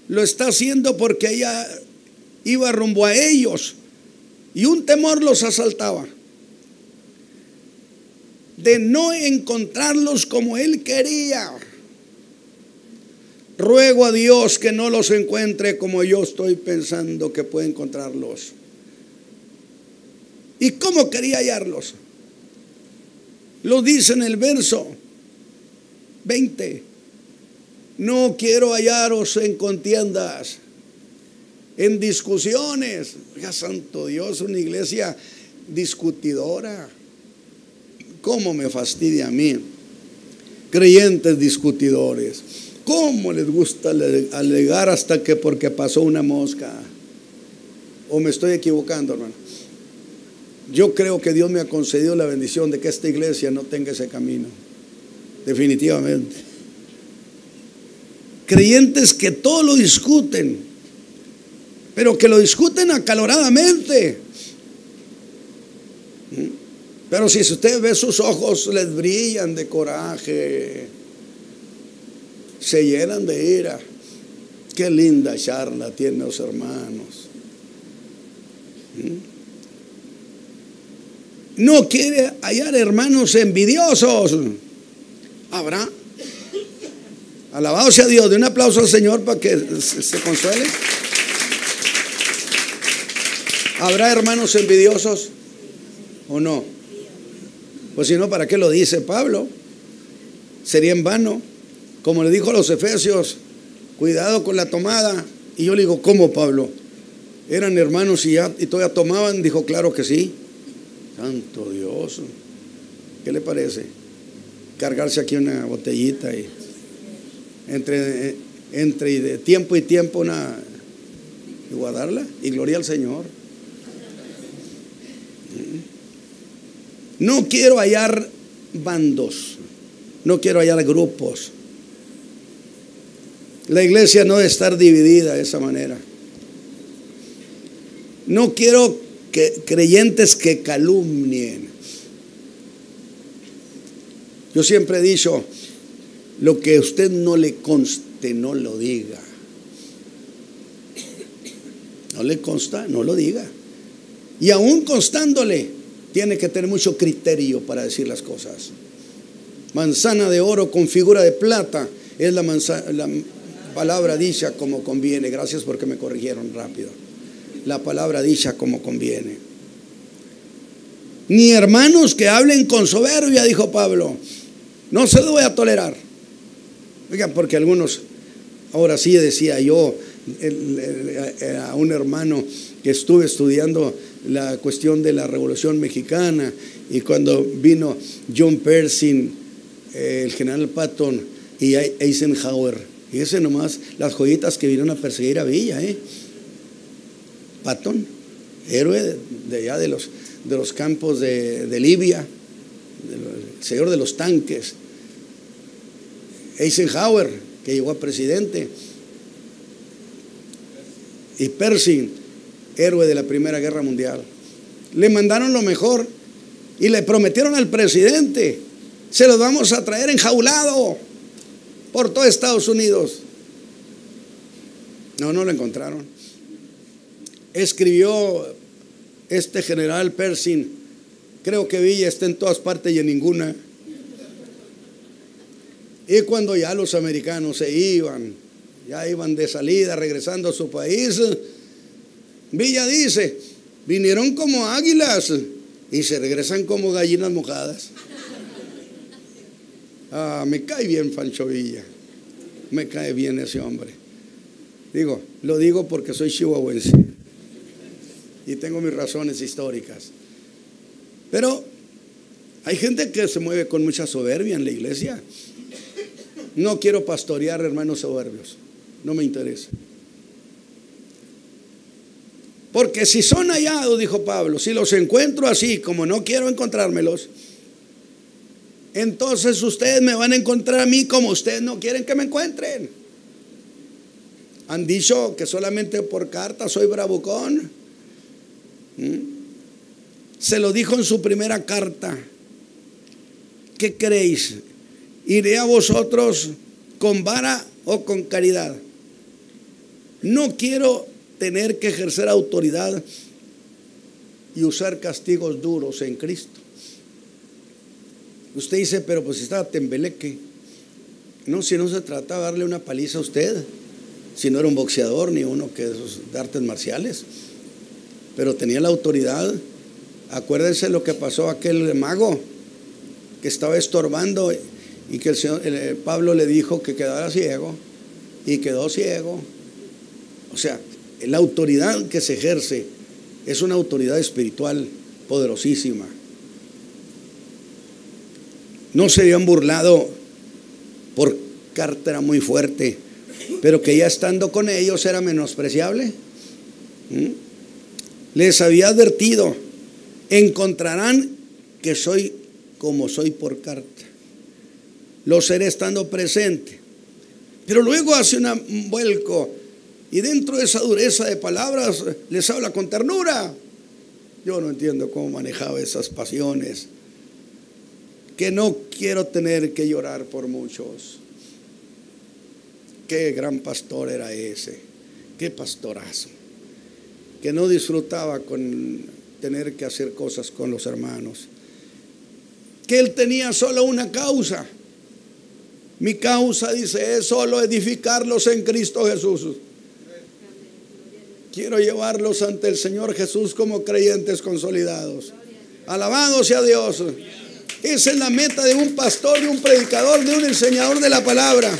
lo está haciendo porque ella iba rumbo a ellos y un temor los asaltaba de no encontrarlos como él quería. Ruego a Dios que no los encuentre como yo estoy pensando que puede encontrarlos. ¿Y cómo quería hallarlos? Lo dice en el verso 20: no quiero hallaros en contiendas, en discusiones. Oiga, santo Dios, una iglesia discutidora. ¿Cómo me fastidia a mí? Creyentes discutidores. ¿Cómo les gusta alegar hasta que porque pasó una mosca? ¿O me estoy equivocando, hermano? Yo creo que Dios me ha concedido la bendición de que esta iglesia no tenga ese camino. Definitivamente. Creyentes que todo lo discuten, pero que lo discuten acaloradamente. Pero si usted ve sus ojos, les brillan de coraje, se llenan de ira. Qué linda charla tienen los hermanos. No quiere hallar hermanos envidiosos. ¿Habrá? Alabado sea Dios. De un aplauso al Señor para que se consuele. ¿Habrá hermanos envidiosos o no? Pues si no, ¿para qué lo dice Pablo? Sería en vano. Como le dijo a los efesios: cuidado con la tomada. Y yo le digo: ¿cómo, Pablo? ¿Eran hermanos y todavía tomaban? Dijo: claro que sí. Santo Dios. ¿Qué le parece? Cargarse aquí una botellita y entre de tiempo y tiempo y guardarla, y gloria al Señor. No quiero hallar bandos, no quiero hallar grupos. La iglesia no debe estar dividida de esa manera. No quiero creyentes que calumnien. Yo siempre he dicho: lo que a usted no le conste, no lo diga. No le consta, no lo diga. Y aún constándole, tiene que tener mucho criterio para decir las cosas. Manzana de oro con figura de plata es la palabra dicha como conviene. Gracias porque me corrigieron rápido. La palabra dicha como conviene. Ni hermanos que hablen con soberbia, dijo Pablo. No se lo voy a tolerar. Oigan, porque algunos, ahora sí decía yo a un hermano que estuve estudiando la cuestión de la Revolución Mexicana, y cuando vino John Pershing, el general Patton y Eisenhower, y ese nomás las joyitas que vinieron a perseguir a Villa, Patton, héroe de allá de los campos de Libia, el señor de los tanques. Eisenhower, que llegó a presidente. y Pershing, héroe de la Primera Guerra Mundial. Le mandaron lo mejor y le prometieron al presidente: se los vamos a traer enjaulado por todo Estados Unidos. No lo encontraron. Escribió este general Pershing: creo que Villa está en todas partes y en ninguna. Y cuando ya los americanos se iban, ya iban de salida, regresando a su país, Villa dice: vinieron como águilas y se regresan como gallinas mojadas. Me cae bien Pancho Villa, me cae bien ese hombre. Lo digo porque soy chihuahuense y tengo mis razones históricas. Pero hay gente que se mueve con mucha soberbia en la iglesia. No quiero pastorear hermanos soberbios, no me interesa. Porque si son hallados, dijo Pablo, si los encuentro así como no quiero encontrármelos, entonces ustedes me van a encontrar a mí como ustedes no quieren que me encuentren. Han dicho que solamente por carta soy bravucón. Se lo dijo en su primera carta. ¿Qué creéis? ¿Iré a vosotros con vara o con caridad? No quiero tener que ejercer autoridad y usar castigos duros en Cristo. Usted dice: pero pues estaba tembeleque. No, si no se trataba de darle una paliza a usted, si no era un boxeador ni uno que esos de artes marciales, pero tenía la autoridad. Acuérdense lo que pasó a aquel mago que estaba estorbando y que Pablo le dijo que quedara ciego y quedó ciego. O sea, la autoridad que se ejerce es una autoridad espiritual poderosísima. No se habían burlado por carta, era muy fuerte, pero que ya estando con ellos era menospreciable. Les había advertido: encontrarán que soy como soy por carta. Lo seré estando presente. Pero luego hace un vuelco y dentro de esa dureza de palabras les habla con ternura. Yo no entiendo cómo manejaba esas pasiones, que no quiero tener que llorar por muchos. Qué gran pastor era ese, qué pastorazo, que no disfrutaba con tener que hacer cosas con los hermanos, que él tenía solo una causa. Mi causa, dice, es solo edificarlos en Cristo Jesús. Quiero llevarlos ante el Señor Jesús como creyentes consolidados. Alabado sea Dios. Esa es la meta de un pastor, de un predicador, de un enseñador de la palabra.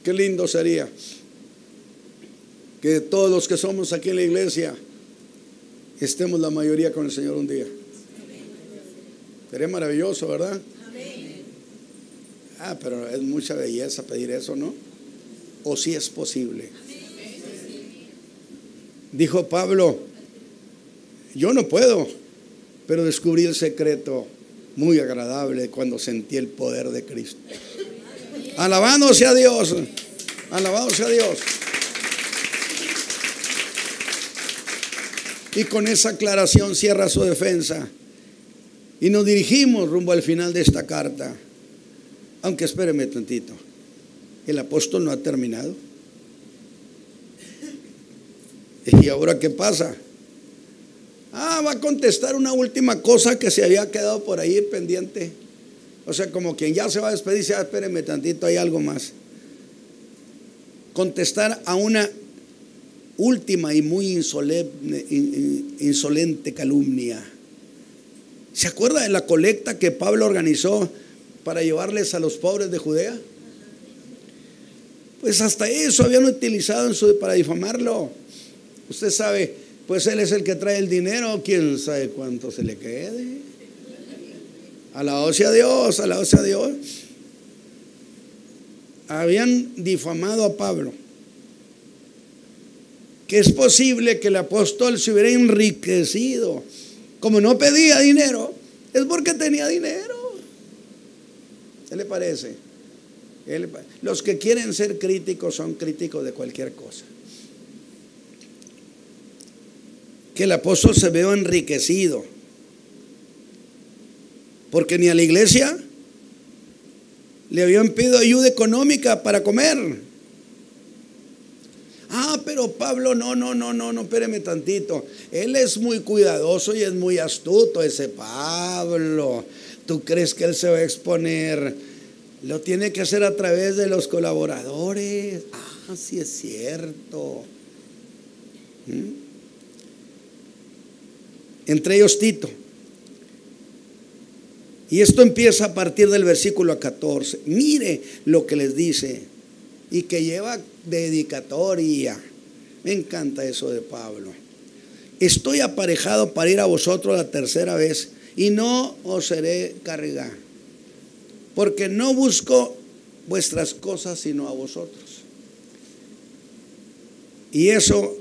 Qué lindo sería que todos los que somos aquí en la iglesia estemos la mayoría con el Señor un día. Sería maravilloso, ¿verdad? Pero es mucha belleza pedir eso, ¿no? ¿O si es posible? Dijo Pablo: yo no puedo, pero descubrí el secreto muy agradable cuando sentí el poder de Cristo. Alabado sea Dios, alabado sea Dios. Y con esa aclaración cierra su defensa y nos dirigimos rumbo al final de esta carta. Aunque espéreme tantito, el apóstol no ha terminado. ¿Y ahora qué pasa? Va a contestar una última cosa que se había quedado por ahí pendiente. O sea, como quien ya se va a despedir, dice: espéreme tantito, hay algo más. Contestar a una última y muy insolente calumnia. ¿Se acuerda de la colecta que Pablo organizó para llevarles a los pobres de Judea? Pues hasta eso habían utilizado para difamarlo. Usted sabe, pues él es el que trae el dinero, quién sabe cuánto se le quede. Alabado sea Dios, alabado sea Dios. Habían difamado a Pablo. Que es posible que el apóstol se hubiera enriquecido. Como no pedía dinero, es porque tenía dinero. ¿Qué le parece? Los que quieren ser críticos son críticos de cualquier cosa. Que el apóstol se vio enriquecido, porque ni a la iglesia le habían pedido ayuda económica para comer. Pero Pablo, no, espéreme tantito. Él es muy cuidadoso y es muy astuto, ese Pablo. ¿Tú crees que él se va a exponer? Lo tiene que hacer a través de los colaboradores. Sí es cierto. Entre ellos Tito. Y esto empieza a partir del versículo 14. Mire lo que les dice, y que lleva dedicatoria. Me encanta eso de Pablo. Estoy aparejado para ir a vosotros la tercera vez, y no os seré carga, porque no busco vuestras cosas sino a vosotros. Y eso,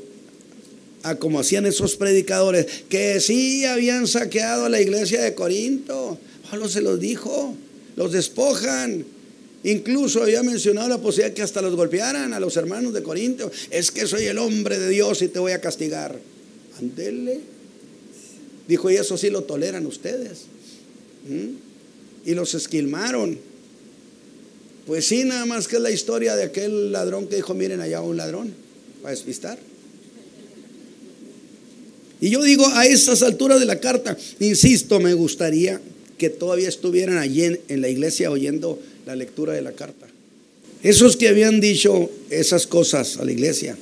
como hacían esos predicadores que sí habían saqueado a la iglesia de Corinto, Pablo se los dijo, los despojan. Incluso había mencionado la posibilidad que hasta los golpearan a los hermanos de Corinto. Es que soy el hombre de Dios y te voy a castigar. Ándele. Dijo, y eso sí lo toleran ustedes. Y los esquilmaron. Pues sí, nada más que es la historia de aquel ladrón que dijo, miren allá un ladrón, para despistar. Y yo digo, a estas alturas de la carta, insisto, me gustaría que todavía estuvieran allí en la iglesia oyendo la lectura de la carta. Esos que habían dicho esas cosas a la iglesia.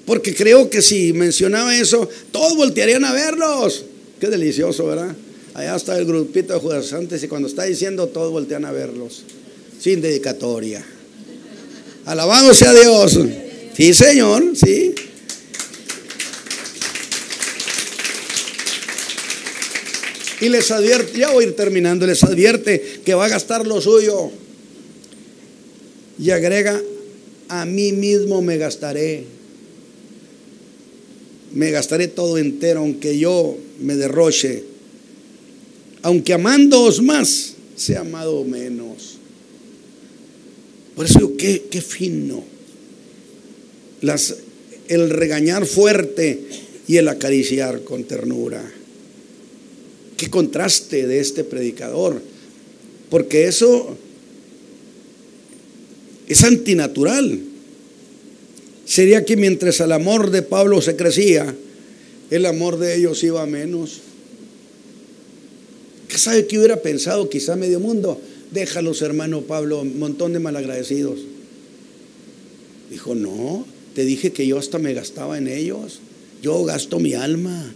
Porque creo que si mencionaba eso, todos voltearían a verlos. Qué delicioso, ¿verdad? Allá está el grupito de judaizantes y cuando está diciendo, todos voltean a verlos. Sin dedicatoria. Alabado sea Dios. Sí, Señor, sí. Y les advierte, ya voy a ir terminando, les advierte que va a gastar lo suyo. Y agrega, a mí mismo me gastaré todo entero, aunque yo me derroche. Aunque amándoos más, sea amado menos. Por eso digo, qué fino. El regañar fuerte y el acariciar con ternura. Qué contraste de este predicador, porque eso es antinatural. Sería que mientras el amor de Pablo se crecía, el amor de ellos iba a menos. ¿Qué sabe que hubiera pensado quizá medio mundo? Déjalos, hermano Pablo, un montón de malagradecidos. Dijo, no, te dije que yo hasta me gastaba en ellos. Yo gasto mi alma.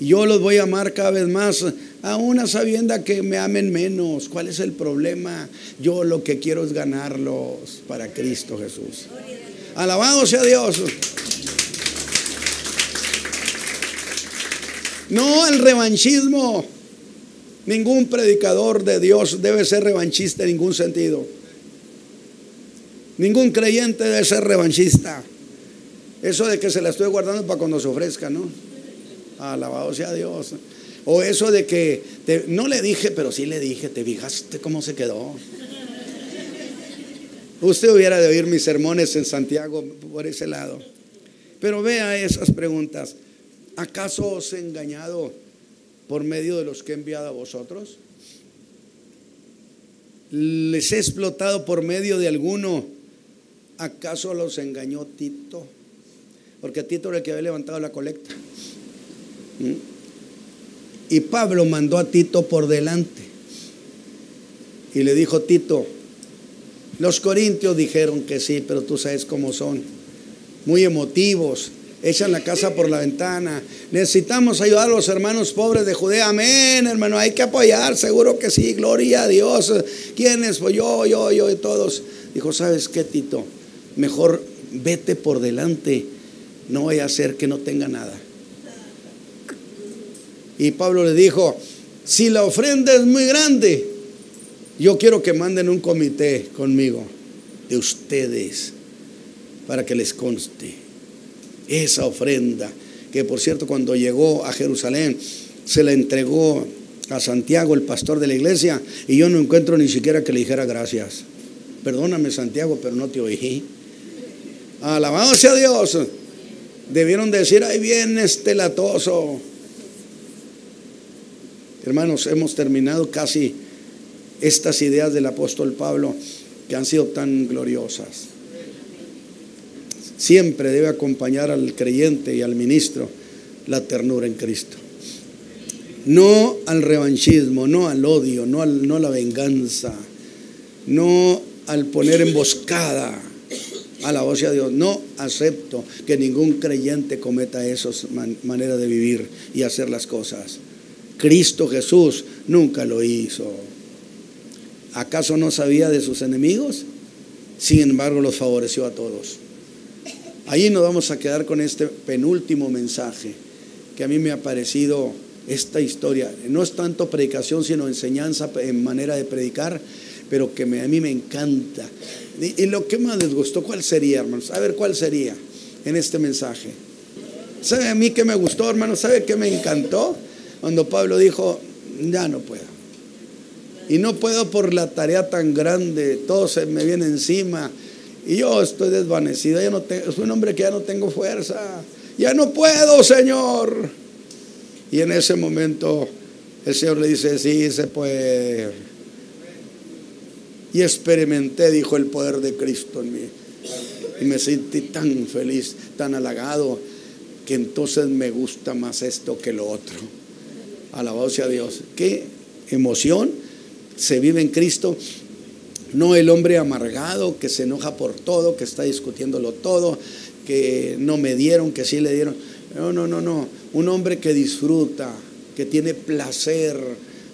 Yo los voy a amar cada vez más, aún a sabienda que me amen menos. ¿Cuál es el problema? Yo lo que quiero es ganarlos para Cristo Jesús. Alabado sea Dios. No el revanchismo. Ningún predicador de Dios debe ser revanchista en ningún sentido. Ningún creyente debe ser revanchista. Eso de que se la estoy guardando para cuando se ofrezca, ¿no? Alabado sea Dios. O eso de que no le dije, pero sí le dije. ¿Te fijaste cómo se quedó? Usted hubiera de oír mis sermones en Santiago por ese lado. Pero vea esas preguntas. ¿Acaso os he engañado por medio de los que he enviado a vosotros? ¿Les he explotado por medio de alguno? ¿Acaso los engañó Tito? Porque Tito era el que había levantado la colecta. Y Pablo mandó a Tito por delante y le dijo, Tito, los corintios dijeron que sí, pero tú sabes cómo son, muy emotivos, echan la casa por la ventana. Necesitamos ayudar a los hermanos pobres de Judea. Amén, hermano, hay que apoyar, seguro que sí, gloria a Dios. ¿Quiénes? Pues yo y todos. Dijo, ¿sabes qué, Tito? Mejor vete por delante, no vaya a ser que no tenga nada. Y Pablo le dijo, si la ofrenda es muy grande, yo quiero que manden un comité conmigo de ustedes para que les conste esa ofrenda, que por cierto cuando llegó a Jerusalén se la entregó a Santiago, el pastor de la iglesia, y yo no encuentro ni siquiera que le dijera gracias. Perdóname, Santiago, pero no te oí. Alabado sea Dios. Debieron decir, ahí viene este latoso. Hermanos, hemos terminado casi estas ideas del apóstol Pablo que han sido tan gloriosas. Siempre debe acompañar al creyente y al ministro la ternura en Cristo. No al revanchismo, no al odio, no a la venganza, no al poner emboscada. Alabado sea Dios. No acepto que ningún creyente cometa esas maneras de vivir y hacer las cosas. Cristo Jesús nunca lo hizo. ¿Acaso no sabía de sus enemigos? Sin embargo, los favoreció a todos. Ahí nos vamos a quedar con este penúltimo mensaje que a mí me ha parecido esta historia. No es tanto predicación, sino enseñanza en manera de predicar, pero que a mí me encanta. Y lo que más les gustó, ¿cuál sería, hermanos? A ver, ¿cuál sería en este mensaje? ¿Sabe a mí qué me gustó, hermanos? ¿Sabe qué me encantó? Cuando Pablo dijo, ya no puedo. Y no puedo por la tarea tan grande, todo se me viene encima. Y yo estoy desvanecido, soy un hombre que ya no tengo fuerza. Ya no puedo, Señor. Y en ese momento el Señor le dice, sí, se puede. Y experimenté, dijo, el poder de Cristo en mí. Y me sentí tan feliz, tan halagado, que entonces me gusta más esto que lo otro. Alabado sea Dios. Qué emoción se vive en Cristo. No el hombre amargado que se enoja por todo, que está discutiéndolo todo, que no me dieron, que sí le dieron. No. Un hombre que disfruta, que tiene placer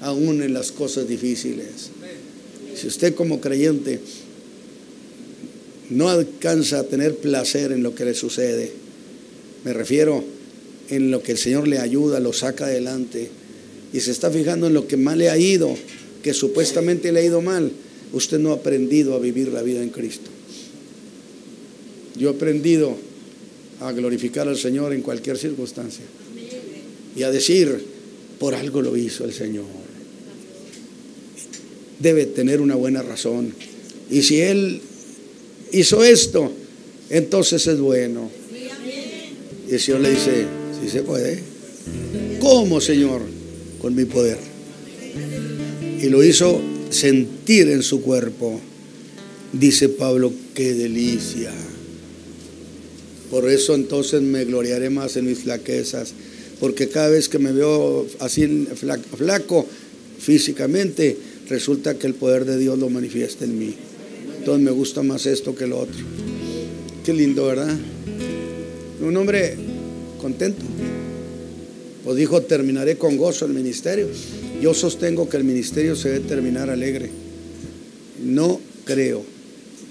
aún en las cosas difíciles. Si usted como creyente no alcanza a tener placer en lo que le sucede, me refiero en lo que el Señor le ayuda, lo saca adelante, y se está fijando en lo que mal le ha ido, que supuestamente le ha ido mal, usted no ha aprendido a vivir la vida en Cristo. Yo he aprendido a glorificar al Señor en cualquier circunstancia y a decir, por algo lo hizo el Señor. Debe tener una buena razón, y si Él hizo esto, entonces es bueno. Y el Señor le dice, sí se puede. ¿Cómo, Señor? Con mi poder. Y lo hizo sentir en su cuerpo. Dice Pablo, qué delicia. Por eso entonces me gloriaré más en mis flaquezas, porque cada vez que me veo así flaco físicamente, resulta que el poder de Dios lo manifiesta en mí. Entonces me gusta más esto que lo otro. Qué lindo, ¿verdad? Un hombre contento. Pues dijo, terminaré con gozo el ministerio. Yo sostengo que el ministerio se debe terminar alegre. No creo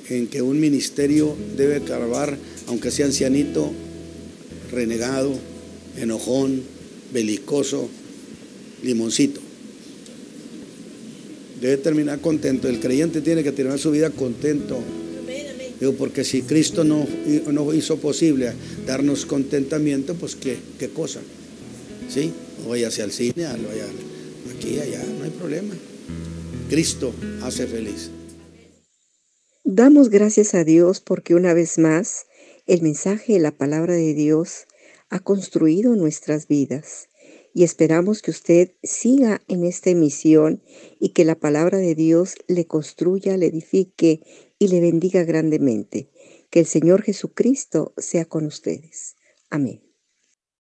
en que un ministerio debe acabar, aunque sea ancianito, renegado, enojón, belicoso, limoncito. Debe terminar contento. El creyente tiene que terminar su vida contento. Digo, porque si Cristo no hizo posible darnos contentamiento, pues qué cosa. ¿Sí? O vaya hacia el cine, o vaya aquí, allá, no hay problema. Cristo hace feliz. Damos gracias a Dios porque una vez más el mensaje de la palabra de Dios ha construido nuestras vidas, y esperamos que usted siga en esta emisión y que la palabra de Dios le construya, le edifique y le bendiga grandemente. Que el Señor Jesucristo sea con ustedes. Amén.